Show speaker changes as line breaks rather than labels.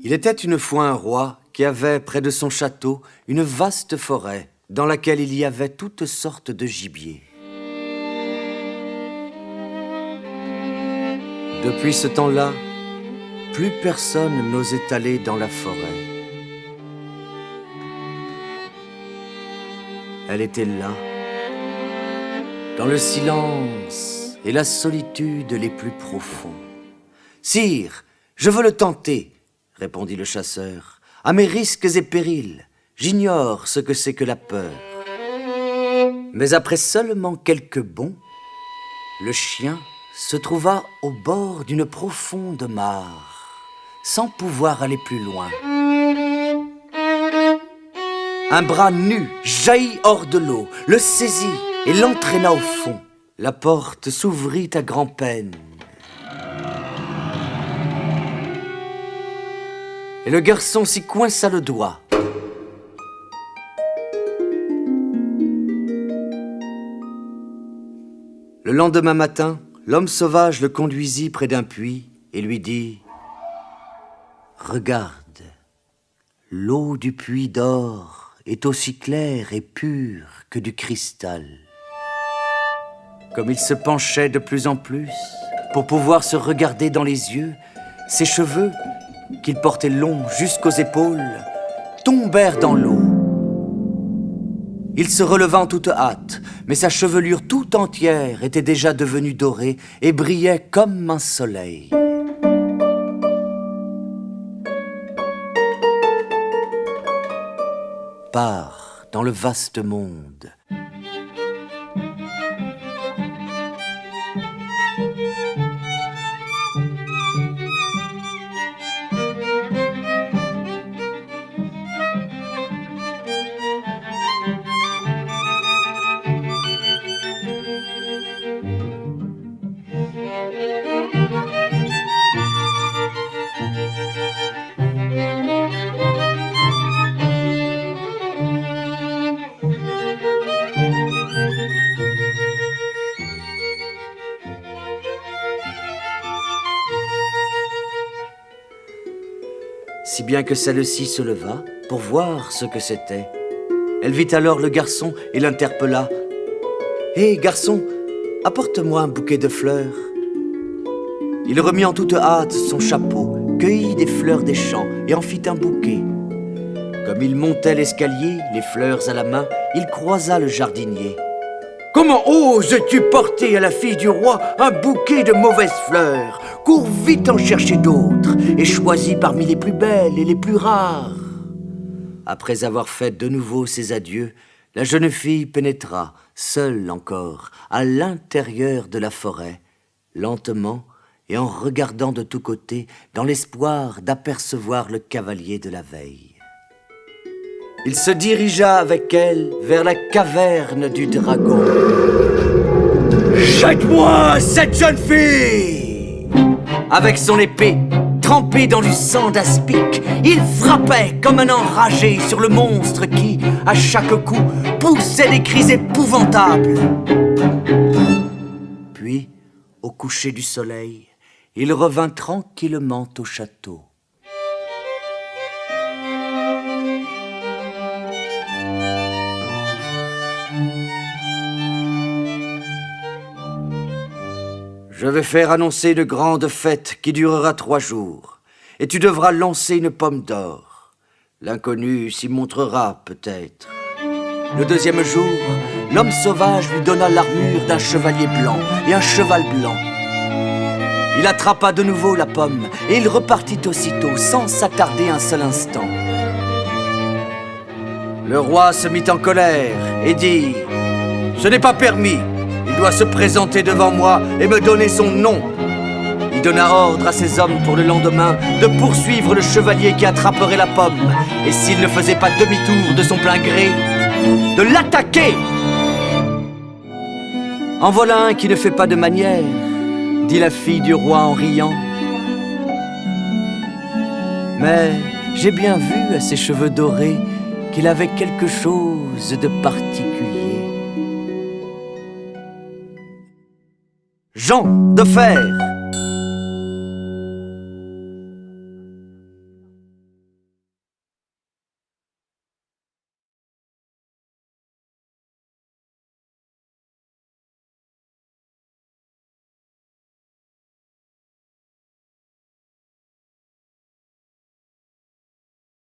Il était une fois un roi qui avait près de son château une vaste forêt dans laquelle il y avait toutes sortes de gibier. Depuis ce temps-là, plus personne n'osait aller dans la forêt. Elle était là, dans le silence et la solitude les plus profonds. « Sire, je veux le tenter !» répondit le chasseur. « À mes risques et périls, j'ignore ce que c'est que la peur. » Mais après seulement quelques bonds, le chien se trouva au bord d'une profonde mare, sans pouvoir aller plus loin. Un bras nu jaillit hors de l'eau, le saisit et l'entraîna au fond. La porte s'ouvrit à grand-peine. Et le garçon s'y coinça le doigt. Le lendemain matin, l'homme sauvage le conduisit près d'un puits et lui dit « Regarde, l'eau du puits d'or est aussi claire et pure que du cristal. » Comme il se penchait de plus en plus pour pouvoir se regarder dans les yeux, ses cheveux, qu'il portait longs jusqu'aux épaules, tombèrent dans l'eau. Il se releva en toute hâte, mais sa chevelure tout entière était déjà devenue dorée et brillait comme un soleil. Part dans le vaste monde. Si bien que celle-ci se leva pour voir ce que c'était. Elle vit alors le garçon et l'interpella. « Hé, garçon, apporte-moi un bouquet de fleurs. » Il remit en toute hâte son chapeau, cueillit des fleurs des champs et en fit un bouquet. Comme il montait l'escalier, les fleurs à la main, il croisa le jardinier. « Comment oses-tu porter à la fille du roi un bouquet de mauvaises fleurs ? Cours vite en chercher d'autres et choisis parmi les plus belles et les plus rares. » Après avoir fait de nouveau ses adieux, la jeune fille pénétra, seule encore, à l'intérieur de la forêt, lentement et en regardant de tous côtés, dans l'espoir d'apercevoir le cavalier de la veille. Il se dirigea avec elle vers la caverne du dragon. « Jette-moi cette jeune fille !» Avec son épée, trempée dans du sang d'aspic, il frappait comme un enragé sur le monstre qui, à chaque coup, poussait des cris épouvantables. Puis, au coucher du soleil, il revint tranquillement au château. Je vais faire annoncer une grande fête qui durera 3 jours, et tu devras lancer une pomme d'or. L'inconnu s'y montrera peut-être. Le 2e jour, l'homme sauvage lui donna l'armure d'un chevalier blanc et un cheval blanc. Il attrapa de nouveau la pomme et il repartit aussitôt, sans s'attarder un seul instant. Le roi se mit en colère et dit « Ce n'est pas permis. Il doit se présenter devant moi et me donner son nom. » Il donna ordre à ses hommes pour le lendemain de poursuivre le chevalier qui attraperait la pomme, et s'il ne faisait pas demi-tour de son plein gré, de l'attaquer. « En voilà un qui ne fait pas de manière, » dit la fille du roi en riant. Mais j'ai bien vu à ses cheveux dorés qu'il avait quelque chose de particulier. Jean de Fer